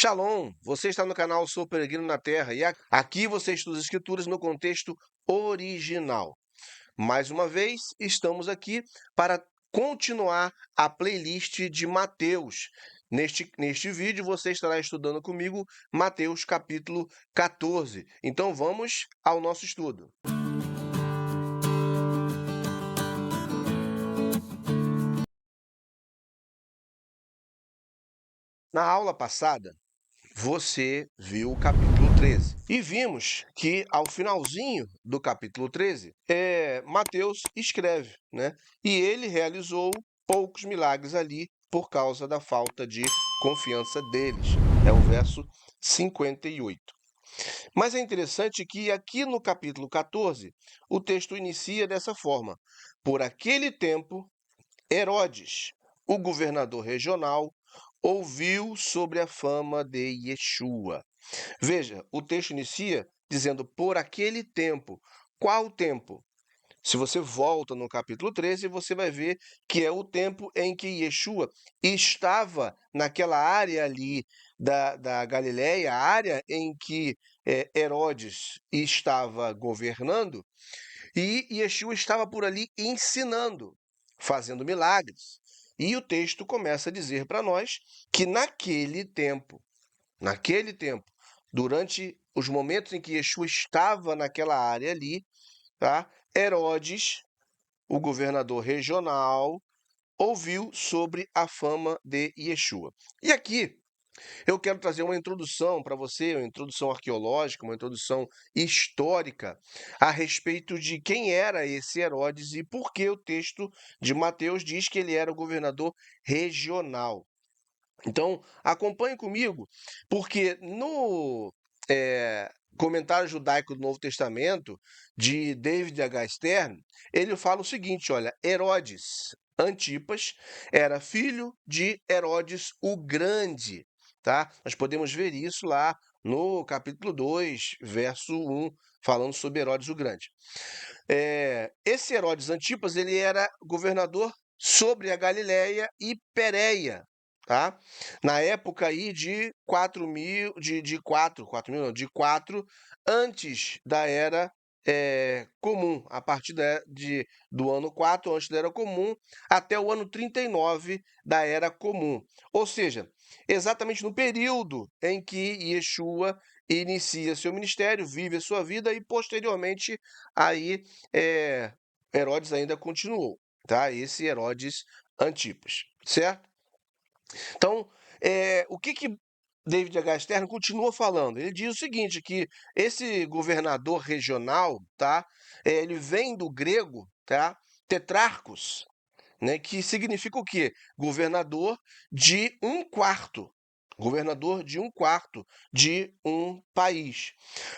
Shalom, você está no canal Sou Peregrino na Terra e aqui você estuda as Escrituras no contexto original. Mais uma vez, estamos aqui para continuar a playlist de Mateus. Neste vídeo, você estará estudando comigo Mateus capítulo 14. Então, vamos ao nosso estudo. Na aula passada, você viu o capítulo 13. E vimos que, ao finalzinho do capítulo 13, Mateus escreve, né? E ele realizou poucos milagres ali por causa da falta de confiança deles. É o verso 58. Mas é interessante que aqui no capítulo 14, o texto inicia dessa forma: Por aquele tempo, Herodes, o governador regional, ouviu sobre a fama de Yeshua. Veja, o texto inicia dizendo por aquele tempo. Qual tempo? Se você volta no capítulo 13, você vai ver que é o tempo em que Yeshua estava naquela área ali da Galiléia, a área em que Herodes estava governando, e Yeshua estava por ali ensinando, fazendo milagres. E o texto começa a dizer para nós que naquele tempo, durante os momentos em que Yeshua estava naquela área ali, tá? Herodes, o governador regional, ouviu sobre a fama de Yeshua. E aqui eu quero trazer uma introdução para você, uma introdução arqueológica, uma introdução histórica a respeito de quem era esse Herodes e por que o texto de Mateus diz que ele era o governador regional. Então, acompanhe comigo, porque no comentário judaico do Novo Testamento, de David H. Stern, ele fala o seguinte, olha, Herodes Antipas era filho de Herodes o Grande, tá? Nós podemos ver isso lá no capítulo 2, verso 1, falando sobre Herodes o Grande. Esse Herodes Antipas, ele era governador sobre a Galiléia e Pérea, tá? Na época aí de 4.000, de 4 antes da era comum, a partir do ano 4 antes da era comum até o ano 39 da era comum. Ou seja, exatamente no período em que Yeshua inicia seu ministério, vive a sua vida e posteriormente aí Herodes ainda continuou, tá? Esse Herodes Antipas, certo? Então, o que David H. Stern continua falando? Ele diz o seguinte, que esse governador regional, tá? Ele vem do grego, tá? Tetrarcos, né? Que significa o quê? Governador de um quarto. Governador de um quarto de um país.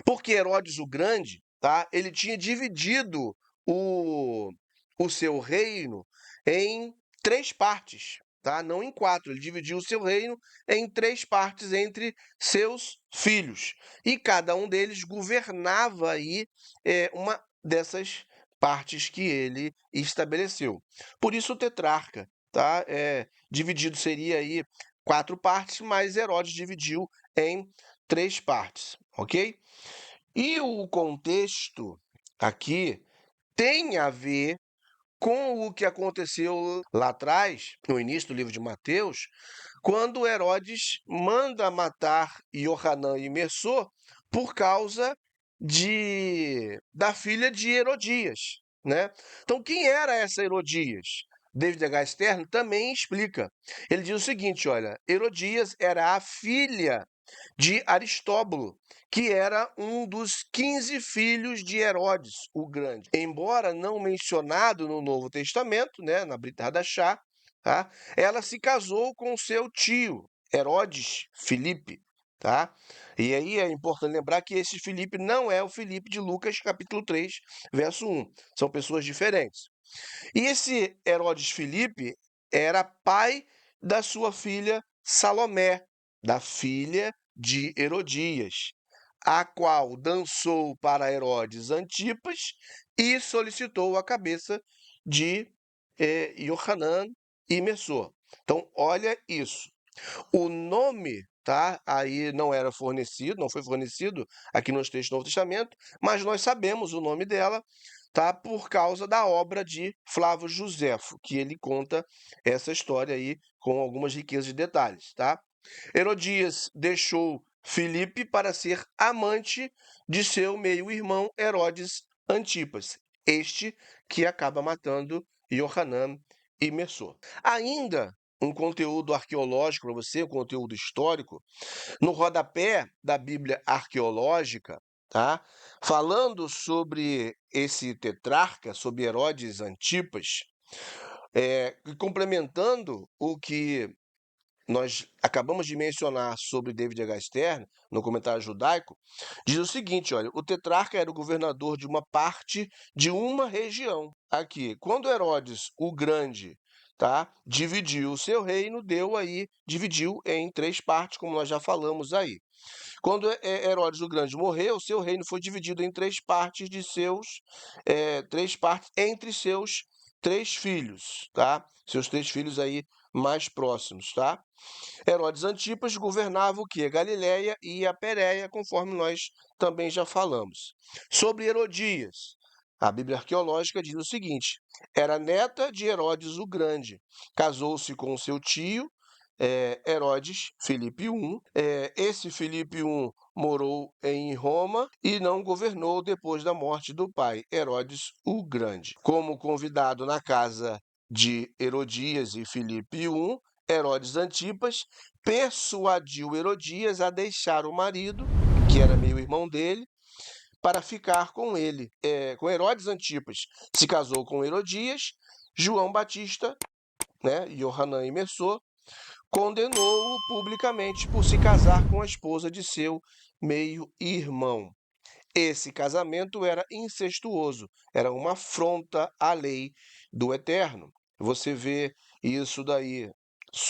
Porque Herodes o Grande, tá? Ele tinha dividido o, o seu reino em três partes, tá? Não em quatro. Ele dividiu o seu reino em três partes entre seus filhos. E cada um deles governava aí uma dessas partes que ele estabeleceu. Por isso o tetrarca, tá? Dividido seria aí quatro partes, mas Herodes dividiu em três partes, ok? E o contexto aqui tem a ver com o que aconteceu lá atrás, no início do livro de Mateus, quando Herodes manda matar Johanã e Messô por causa da filha de Herodias, né? Então, quem era essa Herodias? David H. Stern também explica. Ele diz o seguinte, olha, Herodias era a filha de Aristóbulo, que era um dos 15 filhos de Herodes, o Grande. Embora não mencionado no Novo Testamento, né, na Brit Hadashah, tá? Ela se casou com seu tio, Herodes Filipe, tá? E aí é importante lembrar que esse Filipe não é o Filipe de Lucas, capítulo 3, verso 1. São pessoas diferentes. E esse Herodes Filipe era pai da sua filha Salomé, da filha de Herodias, a qual dançou para Herodes Antipas e solicitou a cabeça de Johanan e Messô. Então, olha isso. O nome, tá? Aí não era fornecido, não foi fornecido aqui nos textos do Novo Testamento, mas nós sabemos o nome dela, tá? Por causa da obra de Flávio Josefo, que ele conta essa história aí com algumas riquezas de detalhes, tá? Herodias deixou Filipe para ser amante de seu meio-irmão Herodes Antipas, este que acaba matando Johanã e Messor. Ainda um conteúdo arqueológico para você, um conteúdo histórico, no rodapé da Bíblia arqueológica, tá? Falando sobre esse tetrarca, sobre Herodes Antipas, complementando o que nós acabamos de mencionar sobre David H. Stern, no comentário judaico, diz o seguinte, olha, o tetrarca era o governador de uma parte de uma região. Aqui, quando Herodes o Grande, tá, dividiu o seu reino, dividiu em 3 partes, como nós já falamos aí. Quando Herodes o Grande morreu, seu reino foi dividido em 3 partes três partes entre seus 3 filhos, tá? Seus 3 filhos aí mais próximos, tá? Herodes Antipas governava o quê? Galiléia e a Pérea, conforme nós também já falamos. Sobre Herodias, a Bíblia arqueológica diz o seguinte: era neta de Herodes o Grande, casou-se com seu tio, Herodes, Filipe I. Esse Filipe I morou em Roma e não governou depois da morte do pai, Herodes o Grande. Como convidado na casa de Herodias e Filipe I, Herodes Antipas persuadiu Herodias a deixar o marido, que era meio-irmão dele, para ficar com ele. Com Herodes Antipas se casou com Herodias, João Batista, né, Johanã e Messor, condenou-o publicamente por se casar com a esposa de seu meio-irmão. Esse casamento era incestuoso, era uma afronta à lei do Eterno. Você vê isso daí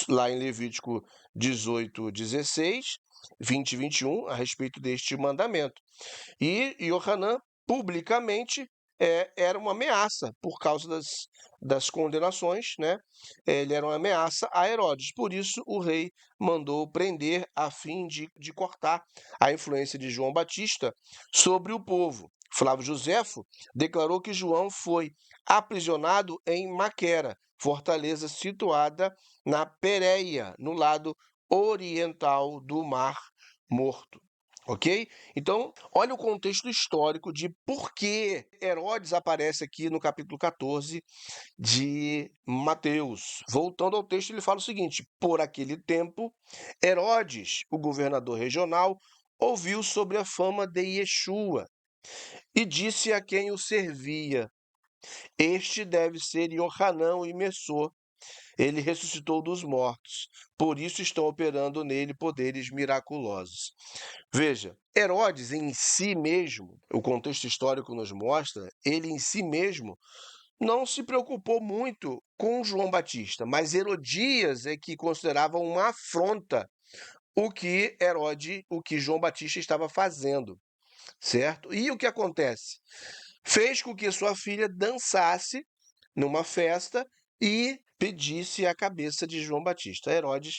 lá em Levítico 18, 16, 20 e 21, a respeito deste mandamento. E Yohanan, publicamente, era uma ameaça por causa das condenações, né? Ele era uma ameaça a Herodes. Por isso, o rei mandou prender a fim de cortar a influência de João Batista sobre o povo. Flávio Josefo declarou que João foi aprisionado em Maquera, fortaleza situada na Pérea, no lado oriental do Mar Morto. Ok? Então, olha o contexto histórico de por que Herodes aparece aqui no capítulo 14 de Mateus. Voltando ao texto, ele fala o seguinte: por aquele tempo, Herodes, o governador regional, ouviu sobre a fama de Yeshua e disse a quem o servia: este deve ser Johanã e Messor. Ele ressuscitou dos mortos, por isso estão operando nele poderes miraculosos. Veja, Herodes em si mesmo, o contexto histórico nos mostra, ele em si mesmo não se preocupou muito com João Batista, mas Herodias é que considerava uma afronta o que João Batista estava fazendo, certo? E o que acontece? Fez com que sua filha dançasse numa festa e pedisse a cabeça de João Batista. Herodes,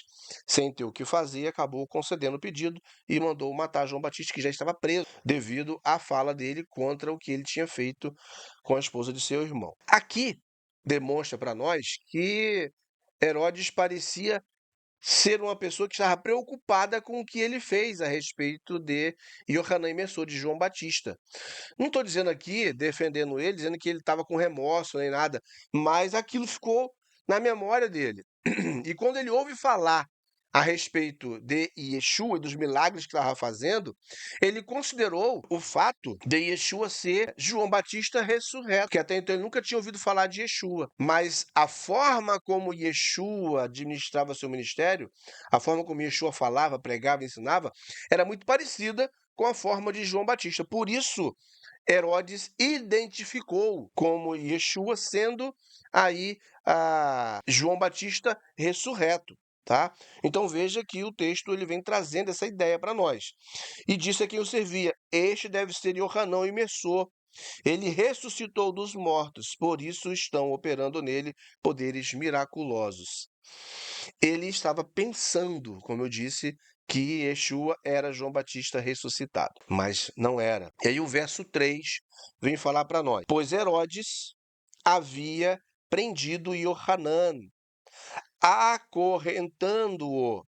sem ter o que fazer, acabou concedendo o pedido e mandou matar João Batista, que já estava preso devido à fala dele contra o que ele tinha feito com a esposa de seu irmão. Aqui demonstra para nós que Herodes parecia ser uma pessoa que estava preocupada com o que ele fez a respeito de Yohanan e Messor, de João Batista. Não estou dizendo aqui, defendendo ele, dizendo que ele estava com remorso nem nada, mas aquilo ficou na memória dele. E quando ele ouve falar a respeito de Yeshua e dos milagres que estava fazendo, ele considerou o fato de Yeshua ser João Batista ressurreto, que até então ele nunca tinha ouvido falar de Yeshua. Mas a forma como Yeshua administrava seu ministério, a forma como Yeshua falava, pregava, ensinava, era muito parecida com a forma de João Batista. Por isso, Herodes identificou como Yeshua sendo aí João Batista ressurreto, tá? Então veja que o texto ele vem trazendo essa ideia para nós. E disse a quem o servia: este deve ser Johanã e Messor. Ele ressuscitou dos mortos, por isso estão operando nele poderes miraculosos. Ele estava pensando, como eu disse, que Yeshua era João Batista ressuscitado, mas não era. E aí o verso 3 vem falar para nós: Pois Herodes havia prendido Iohanan, acorrentando-o,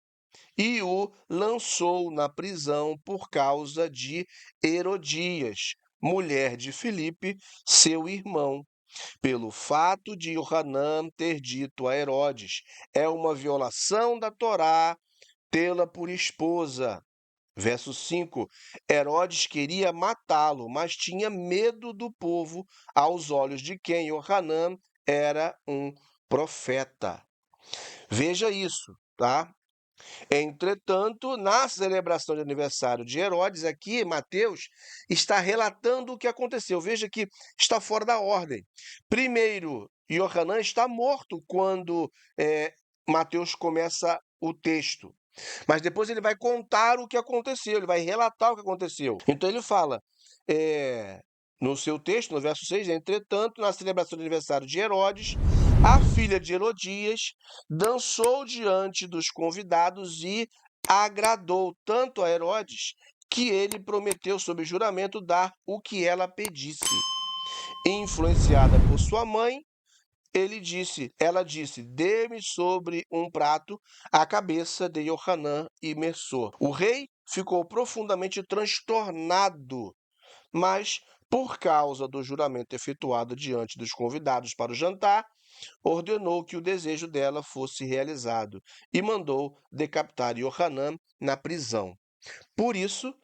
e o lançou na prisão por causa de Herodias, mulher de Filipe, seu irmão, pelo fato de Iohanan ter dito a Herodes: é uma violação da Torá tê-la por esposa. Verso 5: Herodes queria matá-lo, mas tinha medo do povo, aos olhos de quem Iohanan era um profeta. Veja isso, tá? Entretanto, na celebração de aniversário de Herodes, aqui Mateus está relatando o que aconteceu. Veja que está fora da ordem. Primeiro, Iohanan está morto quando Mateus começa o texto. Mas depois ele vai contar o que aconteceu, ele vai relatar o que aconteceu. Então ele fala, no seu texto, no verso 6, entretanto, na celebração do aniversário de Herodes, a filha de Herodias dançou diante dos convidados e agradou tanto a Herodes que ele prometeu sob juramento dar o que ela pedisse. Influenciada por sua mãe, ela disse, dê-me sobre um prato a cabeça de Iohanan e Messor. O rei ficou profundamente transtornado, mas, por causa do juramento efetuado diante dos convidados para o jantar, ordenou que o desejo dela fosse realizado e mandou decapitar Iohanan na prisão. Por isso,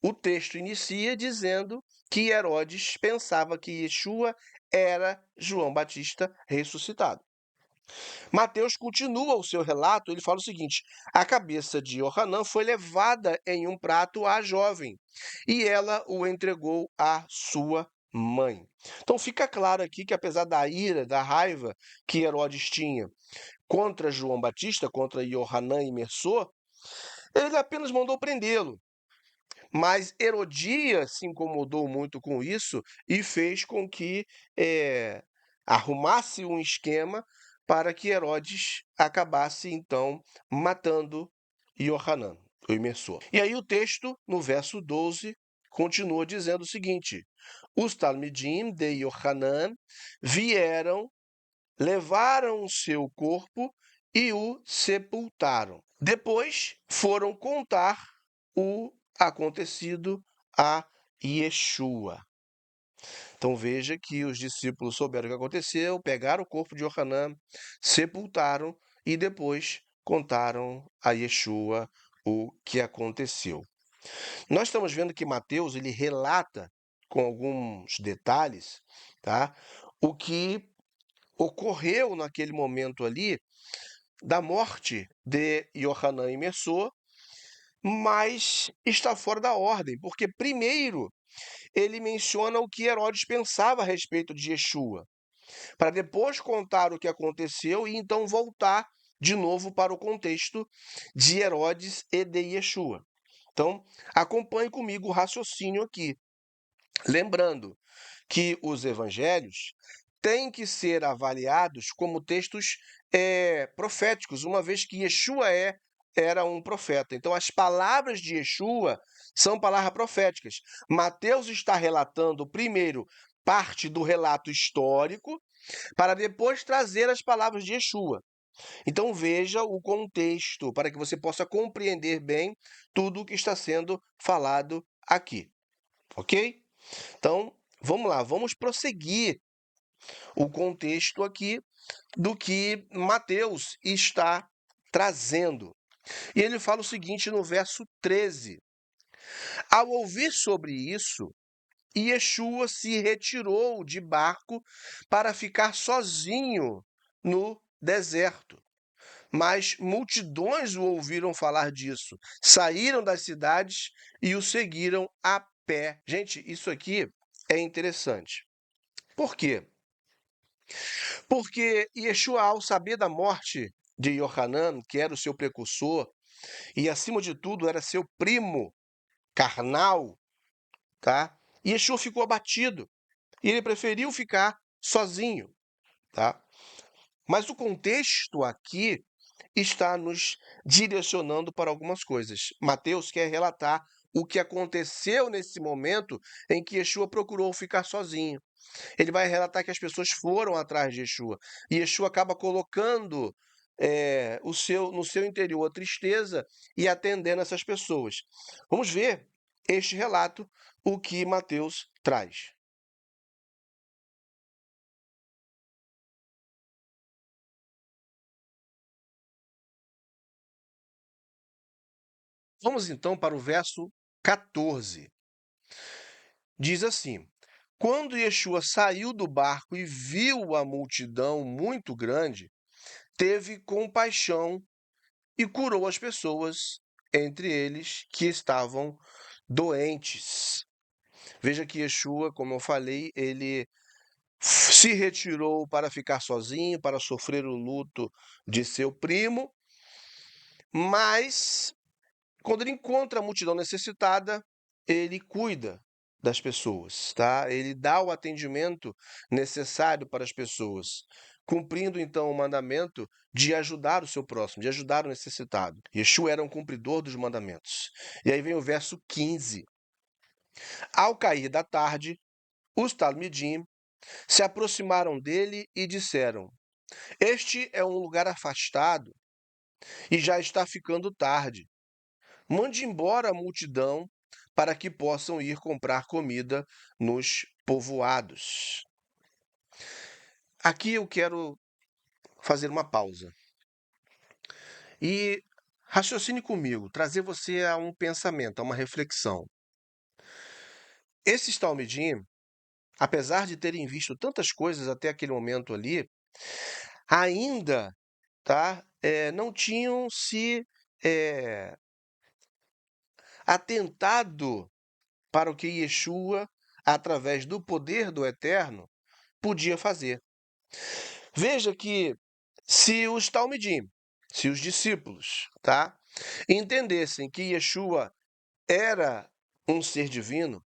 o texto inicia dizendo que Herodes pensava que Yeshua era João Batista ressuscitado. Mateus continua o seu relato, ele fala o seguinte: a cabeça de Iohanan foi levada em um prato à jovem, e ela o entregou à sua mãe. Então fica claro aqui que, apesar da ira, da raiva que Herodes tinha contra João Batista, contra Iohanan e Messor, ele apenas mandou prendê-lo. Mas Herodias se incomodou muito com isso e fez com que arrumasse um esquema para que Herodes acabasse, então, matando Iohanan, o imersor. E aí o texto, no verso 12, continua dizendo o seguinte: os Talmidim de Iohanan vieram, levaram o seu corpo e o sepultaram. Depois foram contar o acontecido a Yeshua. Então veja que os discípulos souberam o que aconteceu, pegaram o corpo de Iohanan, sepultaram e depois contaram a Yeshua o que aconteceu. Nós estamos vendo que Mateus ele relata com alguns detalhes, tá? O que ocorreu naquele momento ali da morte de Iohanan e Messor, mas está fora da ordem, porque primeiro ele menciona o que Herodes pensava a respeito de Yeshua, para depois contar o que aconteceu e então voltar de novo para o contexto de Herodes e de Yeshua. Então, acompanhe comigo o raciocínio aqui. Lembrando que os evangelhos têm que ser avaliados como textos proféticos, uma vez que Yeshua era um profeta. Então, as palavras de Yeshua são palavras proféticas. Mateus está relatando, primeiro, parte do relato histórico, para depois trazer as palavras de Yeshua. Então, veja o contexto, para que você possa compreender bem tudo o que está sendo falado aqui. Ok? Então, vamos lá, vamos prosseguir o contexto aqui do que Mateus está trazendo. E ele fala o seguinte no verso 13: ao ouvir sobre isso, Yeshua se retirou de barco para ficar sozinho no deserto. Mas multidões o ouviram falar disso, saíram das cidades e o seguiram a pé. Gente, isso aqui é interessante. Por quê? Porque Yeshua, ao saber da morte de Iohanan, que era o seu precursor, e acima de tudo era seu primo carnal, tá? Yeshua ficou abatido. e ele preferiu ficar sozinho, tá? Mas o contexto aqui está nos direcionando para algumas coisas. Mateus quer relatar o que aconteceu nesse momento em que Yeshua procurou ficar sozinho. Ele vai relatar que as pessoas foram atrás de Yeshua. E Yeshua acaba colocando no seu interior a tristeza e atendendo essas pessoas. Vamos ver este relato, o que Mateus traz. Vamos então para o verso 14. Diz assim: Quando Yeshua saiu do barco e viu a multidão muito grande, teve compaixão e curou as pessoas, entre eles que estavam doentes. Veja que Yeshua, como eu falei, ele se retirou para ficar sozinho, para sofrer o luto de seu primo, mas quando ele encontra a multidão necessitada, ele cuida das pessoas, tá? Ele dá o atendimento necessário para as pessoas, cumprindo então o mandamento de ajudar o seu próximo, de ajudar o necessitado. Yeshua era um cumpridor dos mandamentos. E aí vem o verso 15. Ao cair da tarde, os talmidim se aproximaram dele e disseram: Este é um lugar afastado e já está ficando tarde. Mande embora a multidão para que possam ir comprar comida nos povoados. Aqui eu quero fazer uma pausa e raciocine comigo, trazer você a um pensamento, a uma reflexão. Esses talmidim, apesar de terem visto tantas coisas até aquele momento ali, ainda não tinham se atentado para o que Yeshua, através do poder do Eterno, podia fazer. Veja que se os talmidim, se os discípulos, entendessem que Yeshua era um ser divino,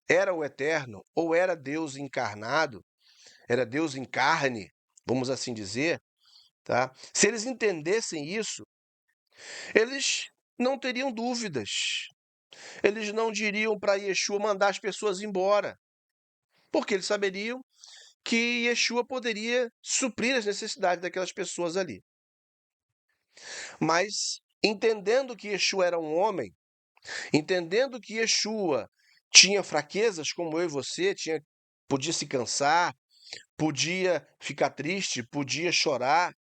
era o Eterno, ou era Deus encarnado, era Deus em carne, vamos assim dizer, tá? Se eles entendessem isso, eles não teriam dúvidas. Eles não diriam para Yeshua mandar as pessoas embora, porque eles saberiam que Yeshua poderia suprir as necessidades daquelas pessoas ali. Mas, entendendo que Yeshua era um homem, entendendo que Yeshua tinha fraquezas como eu e você, podia se cansar, podia ficar triste, podia chorar,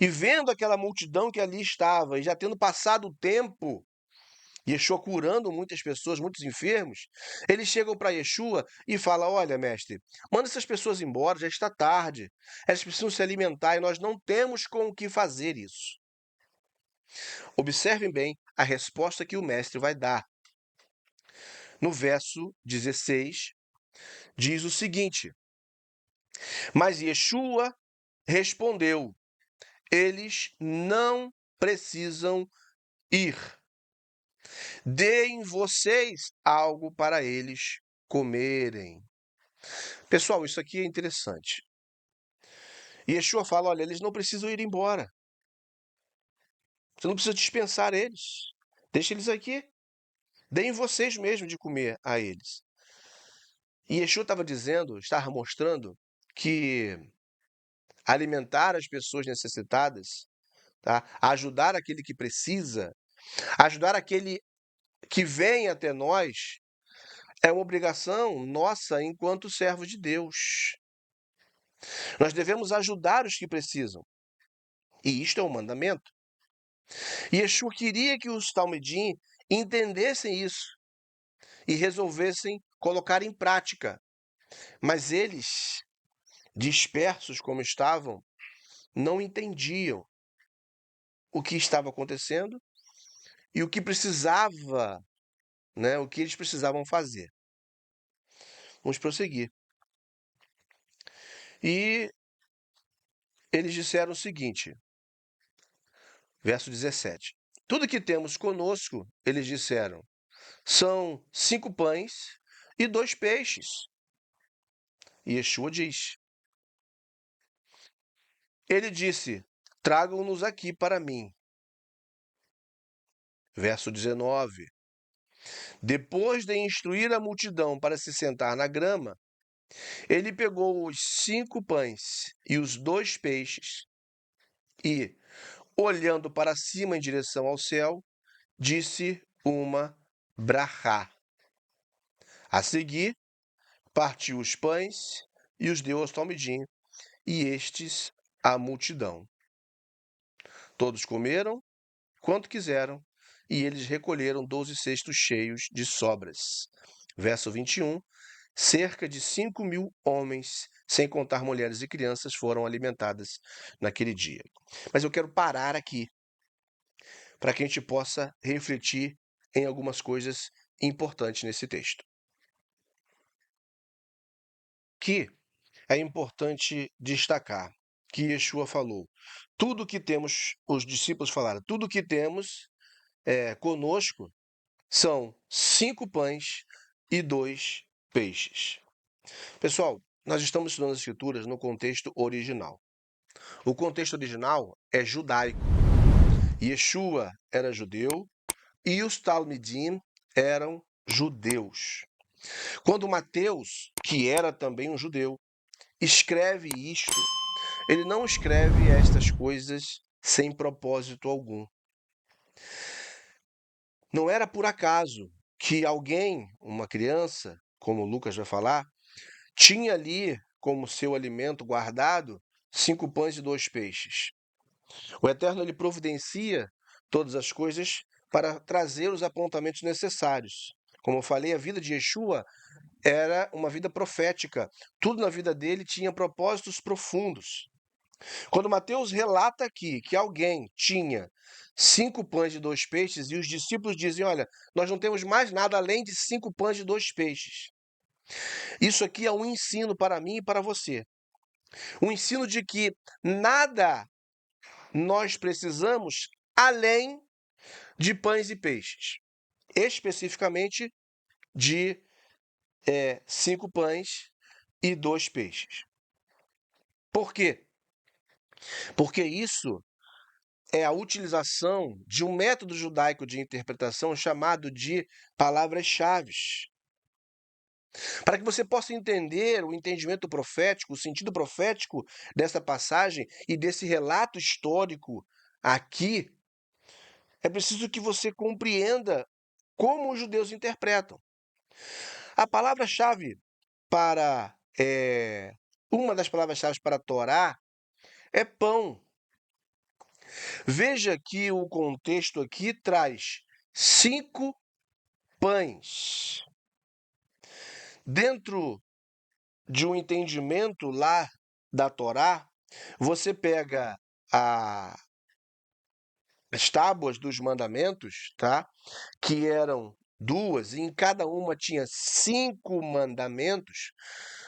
e vendo aquela multidão que ali estava, e já tendo passado o tempo, Yeshua curando muitas pessoas, muitos enfermos, eles chegam para Yeshua e falam: Olha, mestre, manda essas pessoas embora, já está tarde, elas precisam se alimentar e nós não temos com o que fazer isso. Observem bem a resposta que o mestre vai dar. No verso 16, diz o seguinte: Mas Yeshua respondeu: Eles não precisam ir. Deem vocês algo para eles comerem. Pessoal, isso aqui é interessante. Yeshua fala: olha, eles não precisam ir embora. Você não precisa dispensar eles. Deixa eles aqui. Deem vocês mesmo de comer a eles. E Yeshua estava dizendo, estava mostrando que alimentar as pessoas necessitadas, ajudar aquele que precisa, ajudar aquele que vem até nós, é uma obrigação nossa enquanto servos de Deus. Nós devemos ajudar os que precisam. E isto é um mandamento. E Yeshua queria que os talmidim entendessem isso e resolvessem colocar em prática. Mas eles, dispersos como estavam, não entendiam o que estava acontecendo e o que precisava, o que eles precisavam fazer. Vamos prosseguir. E eles disseram o seguinte, verso 17: Tudo que temos conosco, eles disseram, são 5 pães e 2 peixes. Yeshua diz. Ele disse: tragam-nos aqui para mim. Verso 19. Depois de instruir a multidão para se sentar na grama, ele pegou os 5 pães e os 2 peixes e, olhando para cima em direção ao céu, disse uma brachá. A seguir, partiu os pães e os deu aos talmidim, e estes à multidão. Todos comeram quanto quiseram, e eles recolheram 12 cestos cheios de sobras. Verso 21. Cerca de 5.000 homens, sem contar mulheres e crianças, foram alimentadas naquele dia. Mas eu quero parar aqui, para que a gente possa refletir em algumas coisas importantes nesse texto. Que é importante destacar que Yeshua falou, tudo que temos, os discípulos falaram, tudo que temos conosco são 5 pães e 2 peixes. Pessoal, nós estamos estudando as Escrituras no contexto original. O contexto original é judaico. Yeshua era judeu e os Talmidim eram judeus. Quando Mateus, que era também um judeu, escreve isto, ele não escreve estas coisas sem propósito algum. Não era por acaso que alguém, uma criança, como Lucas vai falar, tinha ali como seu alimento guardado 5 pães e 2 peixes. O Eterno ele providencia todas as coisas para trazer os apontamentos necessários. Como eu falei, a vida de Yeshua era uma vida profética. Tudo na vida dele tinha propósitos profundos. Quando Mateus relata aqui que alguém tinha 5 pães e 2 peixes e os discípulos dizem, olha, nós não temos mais nada além de 5 pães e 2 peixes. Isso aqui é um ensino para mim e para você. Um ensino de que nada nós precisamos além de pães e peixes. Especificamente de 5 pães e 2 peixes. Por quê? Porque isso é a utilização de um método judaico de interpretação chamado de palavras-chave. Para que você possa entender o entendimento profético, o sentido profético dessa passagem e desse relato histórico aqui, é preciso que você compreenda como os judeus interpretam. A palavra-chave para uma das palavras-chave para Torá é pão. Veja que o contexto aqui traz 5 pães. Dentro de um entendimento lá da Torá, você pega as tábuas dos mandamentos, tá? Que eram 2, e em cada uma tinha 5 mandamentos.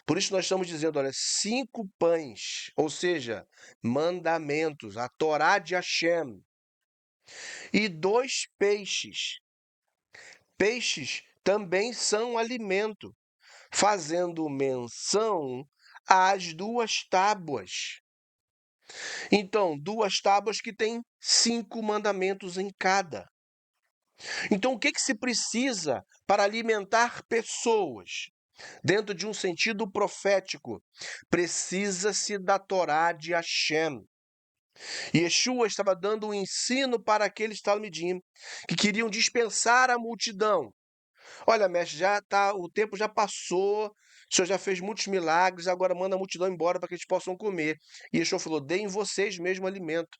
Por isso nós estamos dizendo, olha, 5 pães, ou seja, mandamentos, a Torá de Hashem. E 2 peixes. Peixes também são alimento, fazendo menção às 2 tábuas. Então, 2 tábuas que têm 5 mandamentos em cada. Então, o que se precisa para alimentar pessoas? Dentro de um sentido profético, precisa-se da Torá de Hashem. Yeshua estava dando um ensino para aqueles talmidim que queriam dispensar a multidão. Olha, mestre, o tempo já passou, o senhor já fez muitos milagres, agora manda a multidão embora para que eles possam comer. E Yeshua falou, deem vocês mesmo alimento.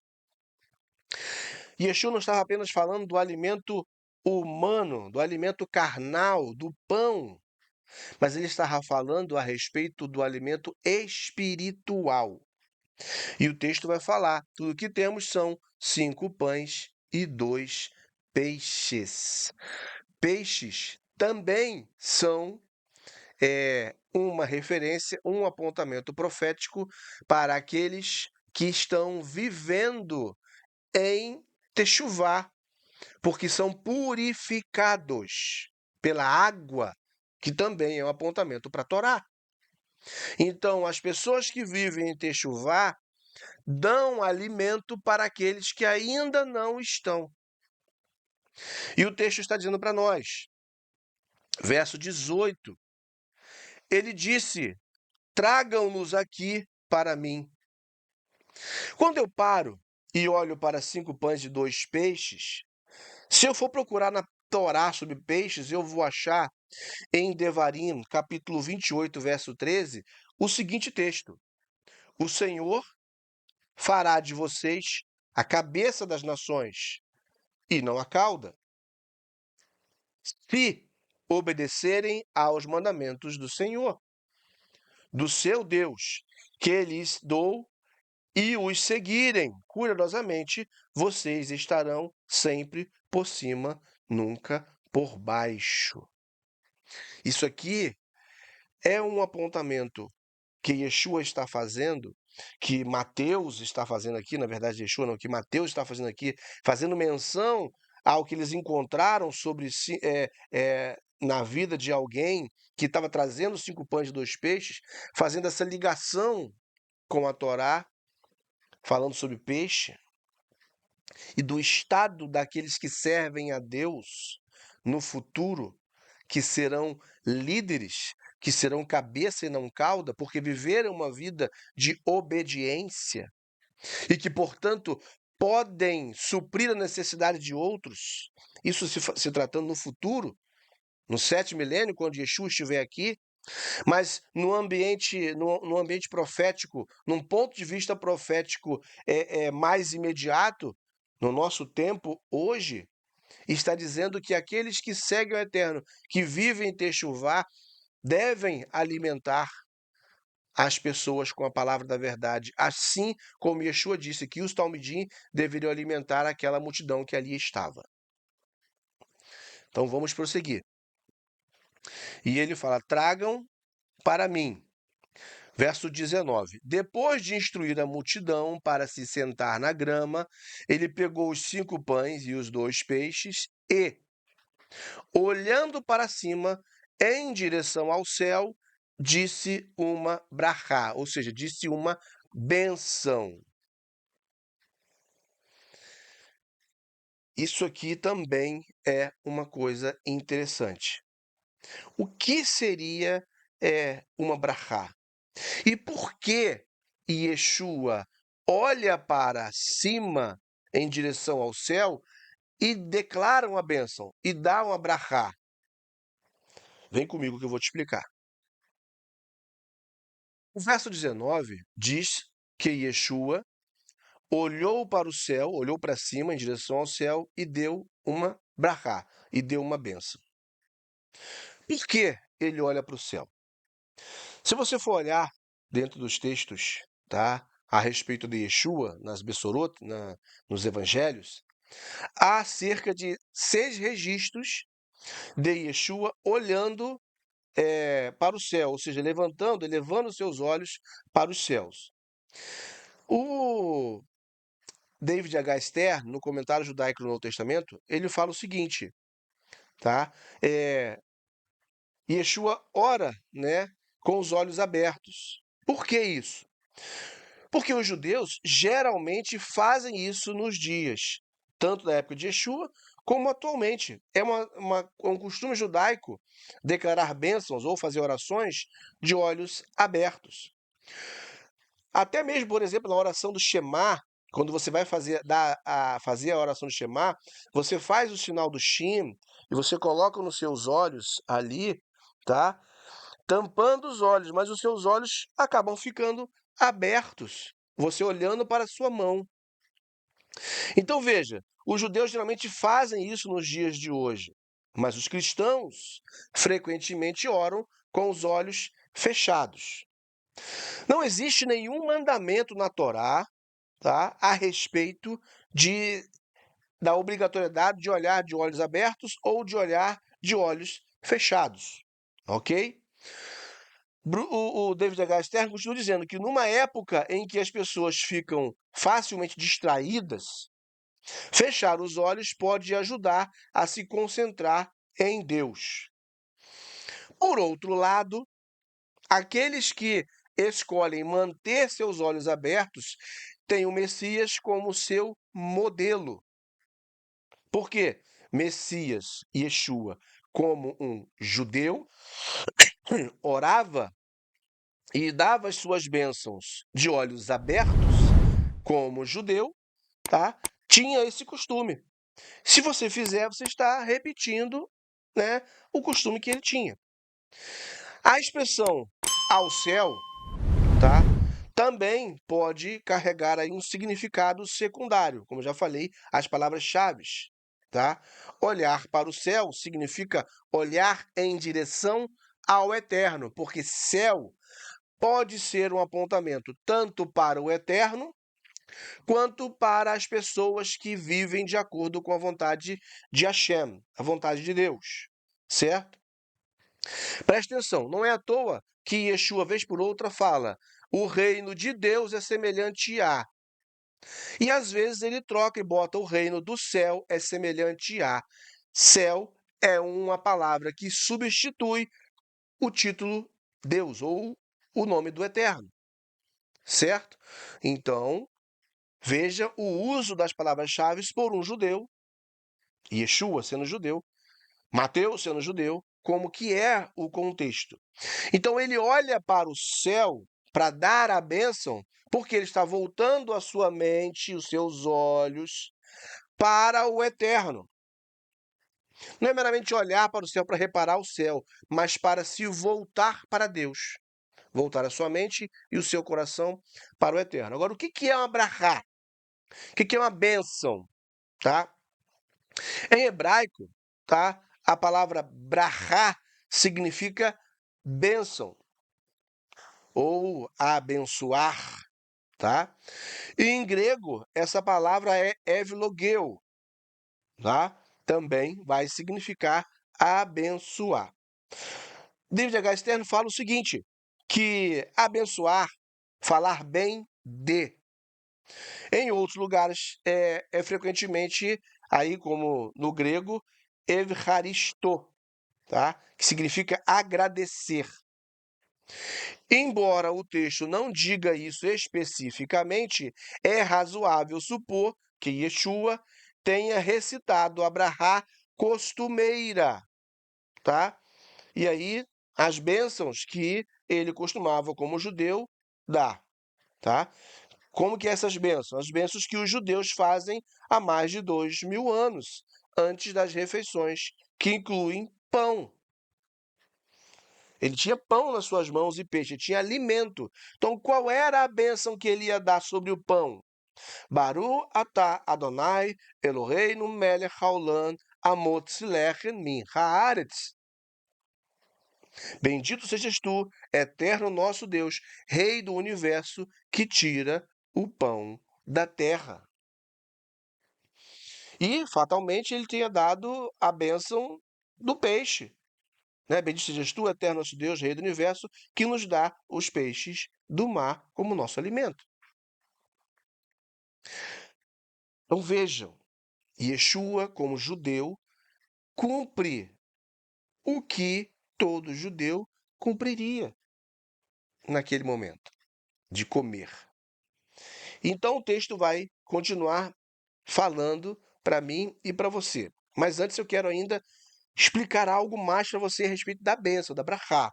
E Yeshua não estava apenas falando do alimento humano, do alimento carnal, do pão, mas ele estava falando a respeito do alimento espiritual. E o texto vai falar, tudo que temos são 5 pães e 2 peixes. Peixes também são uma referência, um apontamento profético para aqueles que estão vivendo em Techuvá, porque são purificados pela água, que também é um apontamento para a Torá. Então, as pessoas que vivem em Techuvá dão alimento para aqueles que ainda não estão. E o texto está dizendo para nós, verso 18, ele disse: tragam-nos aqui para mim. Quando eu paro e olho para 5 pães e 2 peixes, se eu for procurar na Torá sobre peixes, eu vou achar em Devarim, capítulo 28, verso 13, o seguinte texto: o Senhor fará de vocês a cabeça das nações e não a cauda, se obedecerem aos mandamentos do Senhor, do seu Deus, que lhes dou, e os seguirem cuidadosamente, vocês estarão sempre por cima, nunca por baixo. Isso aqui é um apontamento que Yeshua está fazendo, que Mateus está fazendo aqui, na verdade, Yeshua não, que Mateus está fazendo aqui, fazendo menção ao que eles encontraram sobre si, na vida de alguém que estava trazendo 5 pães e 2 peixes, fazendo essa ligação com a Torá, falando sobre peixe, e do estado daqueles que servem a Deus no futuro, que serão líderes, que serão cabeça e não cauda, porque viveram uma vida de obediência e que, portanto, podem suprir a necessidade de outros. Isso se tratando no futuro, no 7º milênio, quando Yeshua estiver aqui, mas no ambiente profético, num ponto de vista profético mais imediato, no nosso tempo, hoje, está dizendo que aqueles que seguem o Eterno, que vivem em Techuvá, devem alimentar as pessoas com a palavra da verdade, assim como Yeshua disse que os Talmidim deveriam alimentar aquela multidão que ali estava. Então vamos prosseguir. E ele fala: tragam para mim. Verso 19: depois de instruir a multidão para se sentar na grama, ele pegou os 5 pães e os 2 peixes e, olhando para cima, em direção ao céu, disse uma brachá, ou seja, disse uma benção. Isso aqui também é uma coisa interessante. O que seria uma brachá? E por que Yeshua olha para cima em direção ao céu e declara uma bênção e dá uma brachá? Vem comigo que eu vou te explicar. O verso 19 diz que Yeshua olhou para o céu, olhou para cima em direção ao céu e deu uma brachá, e deu uma bênção. Por que ele olha para o céu? Se você for olhar dentro dos textos, tá, a respeito de Yeshua, nas Bessorot, nos evangelhos, há cerca de 6 registros de Yeshua olhando para o céu, ou seja, elevando seus olhos para os céus. O David H. Stern, no comentário judaico do Novo Testamento, ele fala o seguinte, tá? Yeshua ora, né, com os olhos abertos. Por que isso? Porque os judeus geralmente fazem isso nos dias, tanto da época de Yeshua, como atualmente. É um costume judaico declarar bênçãos ou fazer orações de olhos abertos. Até mesmo, por exemplo, na oração do Shema, quando você vai fazer a oração do Shema, você faz o sinal do Shin e você coloca nos seus olhos ali, tá? Tampando os olhos, mas os seus olhos acabam ficando abertos, você olhando para a sua mão. Então veja, os judeus geralmente fazem isso nos dias de hoje, mas os cristãos frequentemente oram com os olhos fechados. Não existe nenhum mandamento na Torá, tá, a respeito da obrigatoriedade de olhar de olhos abertos ou de olhar de olhos fechados, ok? O David H. Stern continua dizendo que numa época em que as pessoas ficam facilmente distraídas, fechar os olhos pode ajudar a se concentrar em Deus. Por outro lado, Aqueles que escolhem manter seus olhos abertos têm o Messias como seu modelo. Por quê? Messias, Yeshua, como um judeu, orava e dava as suas bênçãos de olhos abertos, como judeu, tá? Tinha esse costume. Se você fizer, você está repetindo, né, o costume que ele tinha. A expressão ao céu, tá? Também pode carregar aí um significado secundário, como já falei, as palavras-chave, tá? Olhar para o céu significa olhar em direção ao eterno, porque céu pode ser um apontamento tanto para o eterno quanto para as pessoas que vivem de acordo com a vontade de Hashem, a vontade de Deus, certo? Presta atenção, não é à toa que Yeshua, vez por outra, fala: o reino de Deus é semelhante a. E às vezes ele troca e bota: o reino do céu é semelhante a. Céu é uma palavra que substitui o título Deus ou o nome do eterno, certo? Então, veja o uso das palavras-chave por um judeu, Yeshua sendo judeu, Mateus sendo judeu, como que é o contexto. Então ele olha para o céu para dar a bênção, porque ele está voltando a sua mente, os seus olhos para o eterno. Não é meramente olhar para o céu para reparar o céu, mas para se voltar para Deus. Voltar a sua mente e o seu coração para o eterno. Agora, o que é uma brachá? O que é uma bênção? Tá? Em hebraico, tá? A palavra brachá significa bênção ou abençoar, tá? E em grego, essa palavra é evilogeu, tá? Também vai significar abençoar. David H. Stern fala o seguinte, que abençoar, falar bem de. Em outros lugares, é frequentemente, aí como no grego, evcharisto, tá? Que significa agradecer. Embora o texto não diga isso especificamente, é razoável supor que Yeshua tenha recitado a brachá costumeira, tá? E aí, as bênçãos que ele costumava, como judeu, dar, tá? Como que essas bênçãos? As bênçãos que os judeus fazem há mais de 2000 anos, antes das refeições, que incluem pão. Ele tinha pão nas suas mãos e peixe, tinha alimento. Então, qual era a bênção que ele ia dar sobre o pão? Baru atah Adonai Eloheinu melech haolam amotzi lechem min haaretz. Bendito sejas tu, eterno nosso Deus, Rei do universo, que tira o pão da terra. E, fatalmente, ele tinha dado a bênção do peixe. Né? Bendito sejas tu, eterno nosso Deus, Rei do universo, que nos dá os peixes do mar como nosso alimento. Então vejam, Yeshua, como judeu, cumpre o que todo judeu cumpriria naquele momento, de comer. Então o texto vai continuar falando para mim e para você. Mas antes eu quero ainda explicar algo mais para você a respeito da bênção, da brachá.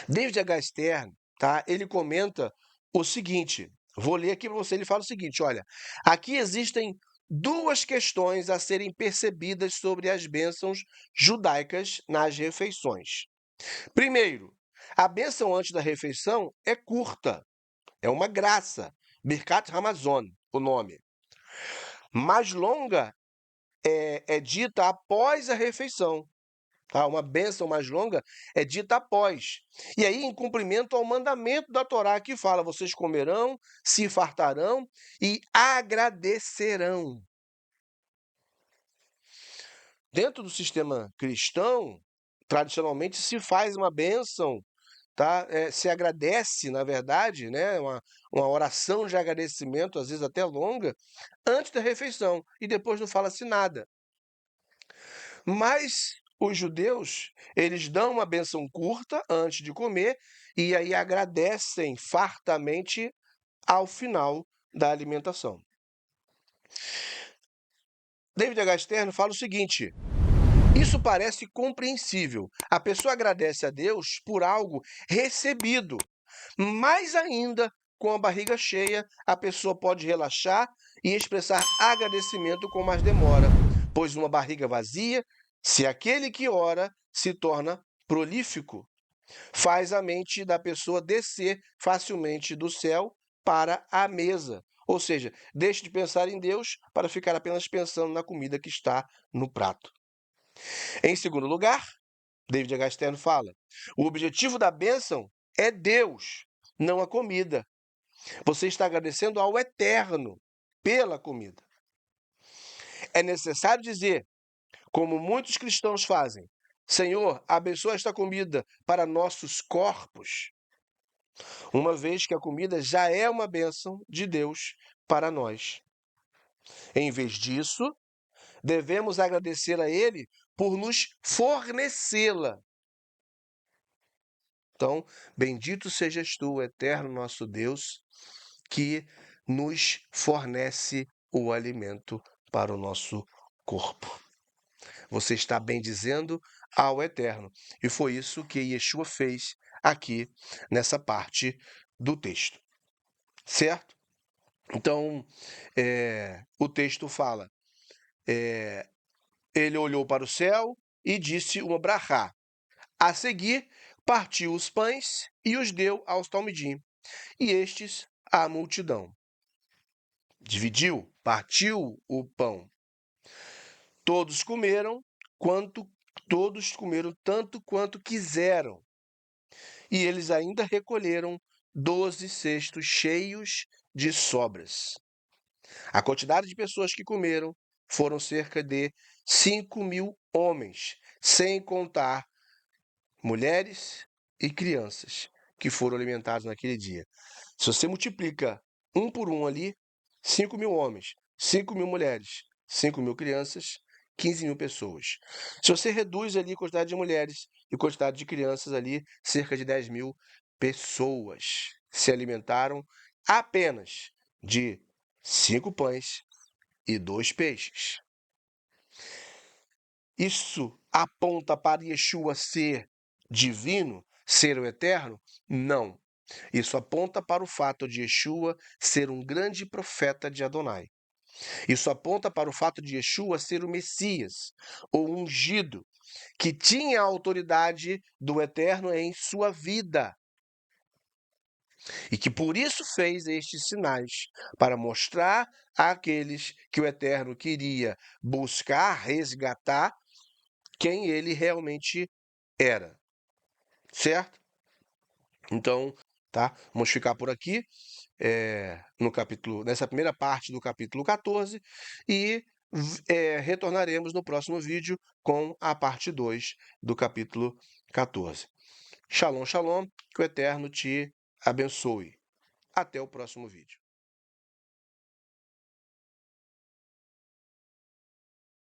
David H. Stern, tá? Ele comenta o seguinte, vou ler aqui para você, ele fala o seguinte, olha, aqui existem duas questões a serem percebidas sobre as bênçãos judaicas nas refeições. Primeiro, a bênção antes da refeição é curta, é uma graça, Birkat Hamazon, o nome. Mais longa é dita após a refeição. Tá? Uma bênção mais longa é dita após. E aí, em cumprimento ao mandamento da Torá que fala: vocês comerão, se fartarão e agradecerão. Dentro do sistema cristão, tradicionalmente se faz uma bênção, tá? Se agradece, na verdade, né? Uma oração de agradecimento, às vezes até longa, antes da refeição, e depois não fala-se nada. Mas os judeus, eles dão uma bênção curta antes de comer e aí agradecem fartamente ao final da alimentação. David H. Stern fala o seguinte: isso parece compreensível. A pessoa agradece a Deus por algo recebido. Mais ainda, com a barriga cheia, a pessoa pode relaxar e expressar agradecimento com mais demora, pois uma barriga vazia, se aquele que ora se torna prolífico, faz a mente da pessoa descer facilmente do céu para a mesa. Ou seja, deixe de pensar em Deus para ficar apenas pensando na comida que está no prato. Em segundo lugar, David H. Stern fala, o objetivo da bênção é Deus, não a comida. Você está agradecendo ao Eterno pela comida. É necessário dizer, como muitos cristãos fazem, Senhor, abençoa esta comida para nossos corpos, uma vez que a comida já é uma bênção de Deus para nós. Em vez disso, devemos agradecer a Ele por nos fornecê-la. Então, bendito sejas tu, eterno nosso Deus, que nos fornece o alimento para o nosso corpo. Você está bendizendo ao Eterno. E foi isso que Yeshua fez aqui nessa parte do texto. Certo? Então, o texto fala, ele olhou para o céu e disse uma brachá. A seguir, partiu os pães e os deu aos talmidim, e estes à multidão. Dividiu, partiu o pão. Todos comeram tanto quanto quiseram. E eles ainda recolheram 12 cestos cheios de sobras. A quantidade de pessoas que comeram foram cerca de 5.000 homens, sem contar mulheres e crianças que foram alimentados naquele dia. Se você multiplica um por um ali, 5.000 homens, 5.000 mulheres, 5.000 crianças, 15.000 pessoas. Se você reduz ali a quantidade de mulheres e quantidade de crianças ali, cerca de 10.000 pessoas se alimentaram apenas de 5 pães e 2 peixes. Isso aponta para Yeshua ser divino, ser o eterno? Não. Isso aponta para o fato de Yeshua ser um grande profeta de Adonai. Isso aponta para o fato de Yeshua ser o Messias, ou ungido, que tinha a autoridade do Eterno em sua vida. E que por isso fez estes sinais, para mostrar àqueles que o Eterno queria buscar, resgatar, quem ele realmente era. Certo? Então, tá? Vamos ficar por aqui. Nessa primeira parte do capítulo 14 e retornaremos no próximo vídeo com a parte 2 do capítulo 14. Shalom, shalom, que o Eterno te abençoe. Até o próximo vídeo.